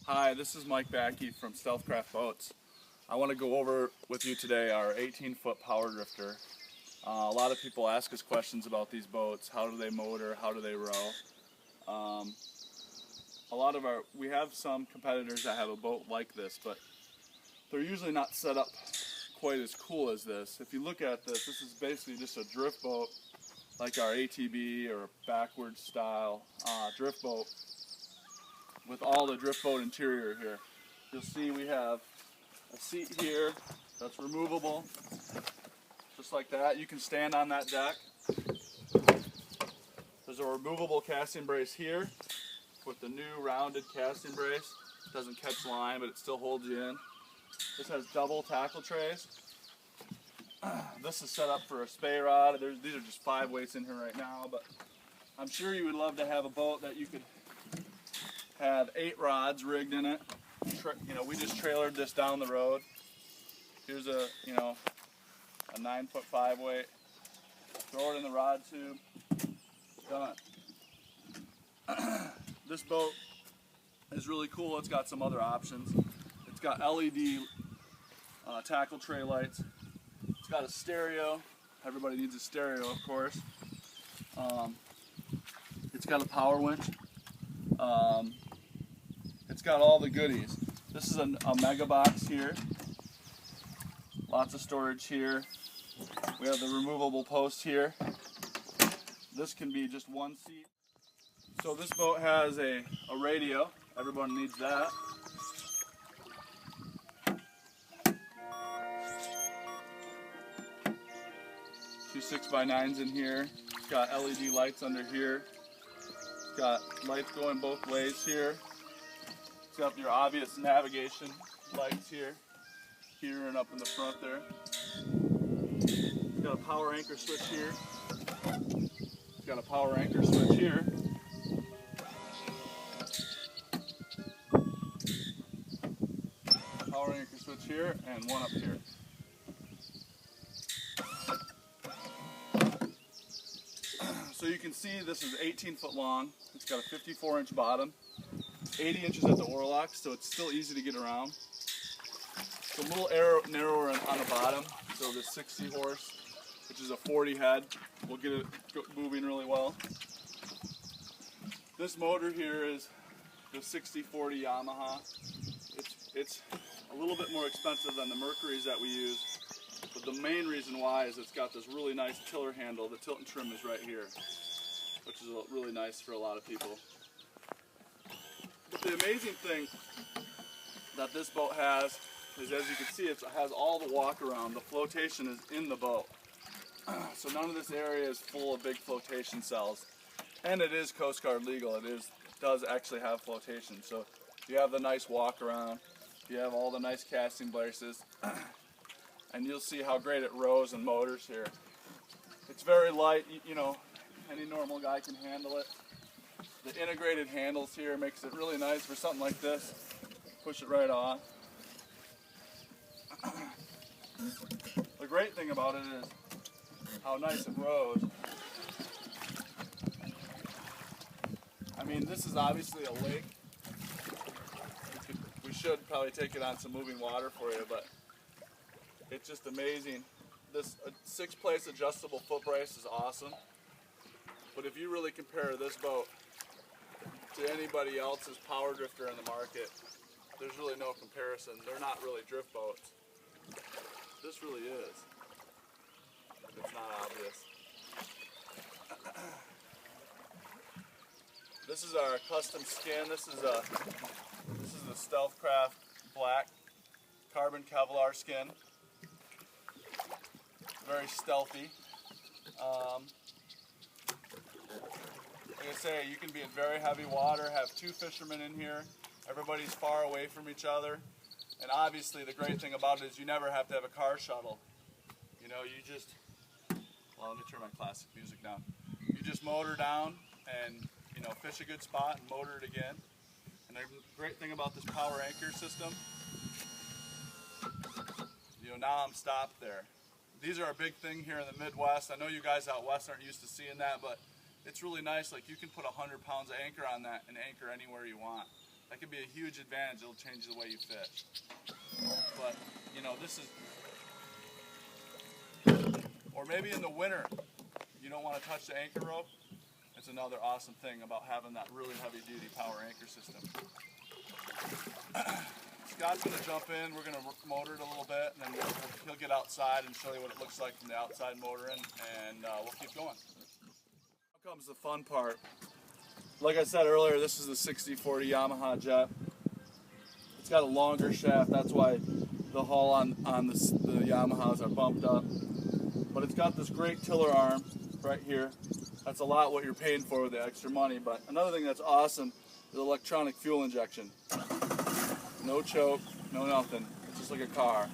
Hi, this is Mike Backey from Stealthcraft Boats. I want to go over with you today our 18-foot Power Drifter. A lot of people ask us questions about these boats. How do they motor? How do they row? We have some competitors that have a boat like this, but they're usually not set up quite as cool as this. If you look at this, this is basically just a drift boat like our ATB or backwards style drift boat with all the drift boat interior here. You'll see we have a seat here that's removable, just like that. You can stand on that deck. There's a removable casting brace here with the new rounded casting brace. It doesn't catch line, but it still holds you in. This has double tackle trays. This is set up for a spey rod. These are just 5 weights in here right now, but I'm sure you would love to have a boat that you could have 8 rods rigged in it. We just trailered this down the road. Here's a 9-foot 5 weight. Throw it in the rod tube. Done. This boat is really cool. It's got some other options. It's got LED tackle tray lights. It's got a stereo. Everybody needs a stereo, of course. It's got a power winch. It's got all the goodies. This is a mega box here. Lots of storage here. We have the removable post here. This can be just one seat. So this boat has a radio. Everyone needs that. Two 6x9s in here. It's got LED lights under here. It's got lights going both ways here. It's got your obvious navigation lights here and up in the front there. It's got a power anchor switch here. It's got a power anchor switch here. Power anchor switch here and one up here. So you can see this is 18 foot long. It's got a 54-inch bottom, 80 inches at the oarlock, so it's still easy to get around. It's a little narrower on the bottom, so the 60 horse, which is a 40 head, will get it moving really well. This motor here is the 6040 Yamaha. It's a little bit more expensive than the Mercuries that we use, but the main reason why is it's got this really nice tiller handle. The tilt and trim is right here, which is really nice for a lot of people. But the amazing thing that this boat has is, as you can see, it has all the walk around. The flotation is in the boat. So none of this area is full of big flotation cells. And it is Coast Guard legal. It does actually have flotation. So you have the nice walk around. You have all the nice casting braces. And you'll see how great it rows and motors here. It's very light, any normal guy can handle it. The integrated handles here makes it really nice for something like this. Push it right off. The great thing about it is how nice it rows. I mean, this is obviously a lake. We should probably take it on some moving water for you, but it's just amazing. This 6-place adjustable foot brace is awesome. But if you really compare this boat to anybody else's power drifter in the market, there's really no comparison. They're not really drift boats. This really is. It's not obvious. This is our custom skin. This is the Stealthcraft black carbon Kevlar skin. Very stealthy. Like I say, you can be in very heavy water, have 2 fishermen in here. Everybody's far away from each other. And obviously the great thing about it is you never have to have a car shuttle. You just, well, let me turn my classic music down. You just motor down and, fish a good spot and motor it again. And the great thing about this power anchor system, now I'm stopped there. These are a big thing here in the Midwest. I know you guys out west aren't used to seeing that, but it's really nice. Like, you can put 100 pounds of anchor on that and anchor anywhere you want. That could be a huge advantage. It'll change the way you fish. But, you know, this is, or maybe in the winter, you don't want to touch the anchor rope. It's another awesome thing about having that really heavy-duty power anchor system. Scott's going to jump in, we're going to motor it a little bit, and then he'll get outside and show you what it looks like from the outside motoring, and we'll keep going. Now comes the fun part. Like I said earlier, this is the 6040 Yamaha jet. It's got a longer shaft, that's why the hull on the Yamahas are bumped up. But it's got this great tiller arm right here. That's a lot what you're paying for with the extra money, but another thing that's awesome is electronic fuel injection. No choke, no nothing. It's just like a car.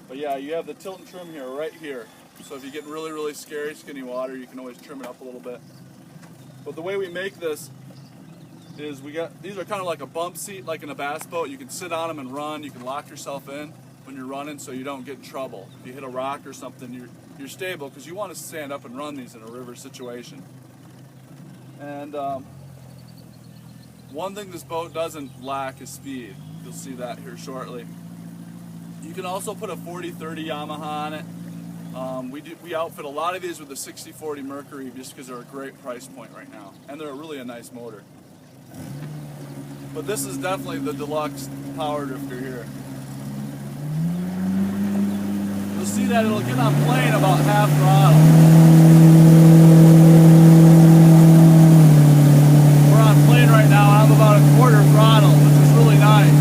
But yeah, you have the tilt and trim here, right here. So if you get really, really scary, skinny water, you can always trim it up a little bit. But the way we make this is these are kind of like a bump seat, like in a bass boat. You can sit on them and run. You can lock yourself in when you're running so you don't get in trouble. If you hit a rock or something, you're stable because you want to stand up and run these in a river situation. And one thing this boat doesn't lack is speed. You'll see that here shortly. You can also put a 40-30 Yamaha on it. We outfit a lot of these with the 6040 Mercury just because they're a great price point right now. And they're really a nice motor. But this is definitely the deluxe power drifter here. You'll see that it'll get on plane about half throttle. We're on plane right now, I'm about a quarter throttle, which is really nice.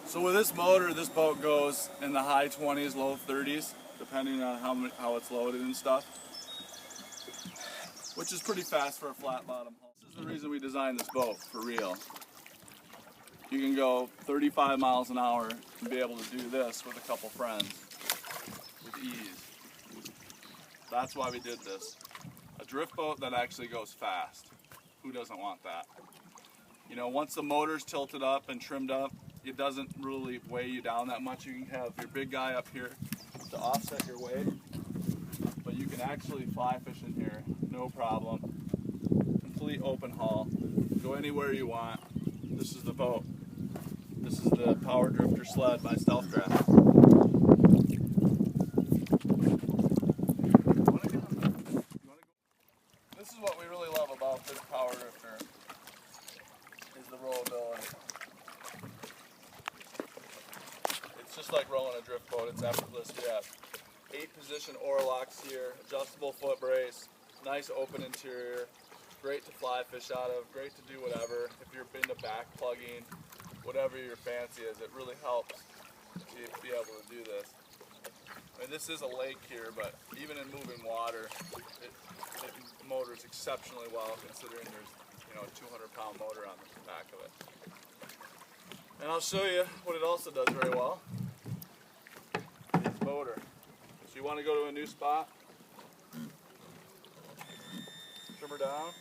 So with this motor, this boat goes in the high 20s, low 30s, depending on how it's loaded and stuff, which is pretty fast for a flat bottom hull. This is the reason we designed this boat, for real. You can go 35 miles an hour and be able to do this with a couple friends with ease. That's why we did this. A drift boat that actually goes fast. Who doesn't want that? You know, once the motor's tilted up and trimmed up, it doesn't really weigh you down that much. You can have your big guy up here to offset your weight, but you can actually fly fish in here, no problem. Complete open hull, go anywhere you want. This is the boat. This is the Power Drifter sled by Stealthcraft. This is what we really love about this Power Drifter, is the rollability. It's just like rolling a drift boat, it's effortless. We have 8-position oar locks here, adjustable foot brace, nice open interior, great to fly fish out of, great to do whatever. If you're into back plugging, whatever your fancy is, it really helps to be able to do this. I mean, this is a lake here, but even in moving water, it motors exceptionally well considering there's, you know, a 200-pound motor on the back of it. And I'll show you what it also does very well. It's motor. So you want to go to a new spot, trim her down.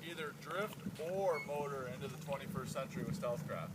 Either drift or motor into the 21st century with Stealthcraft.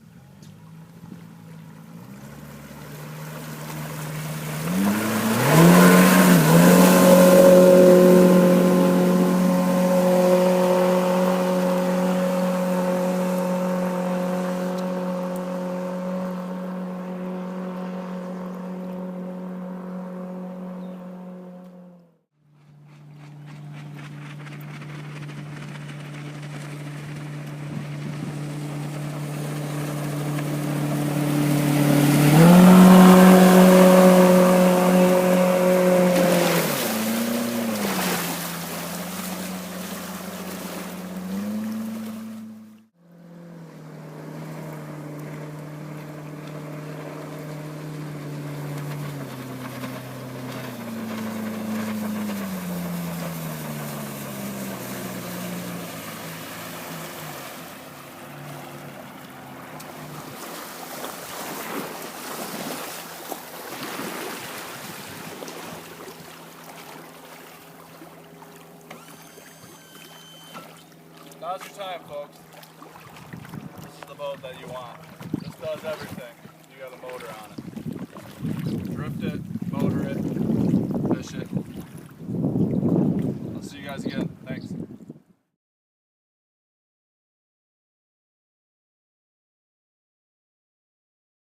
Now's your time, folks. This is the boat that you want. This does everything. You got a motor on it. Drift it, motor it, fish it. I'll see you guys again.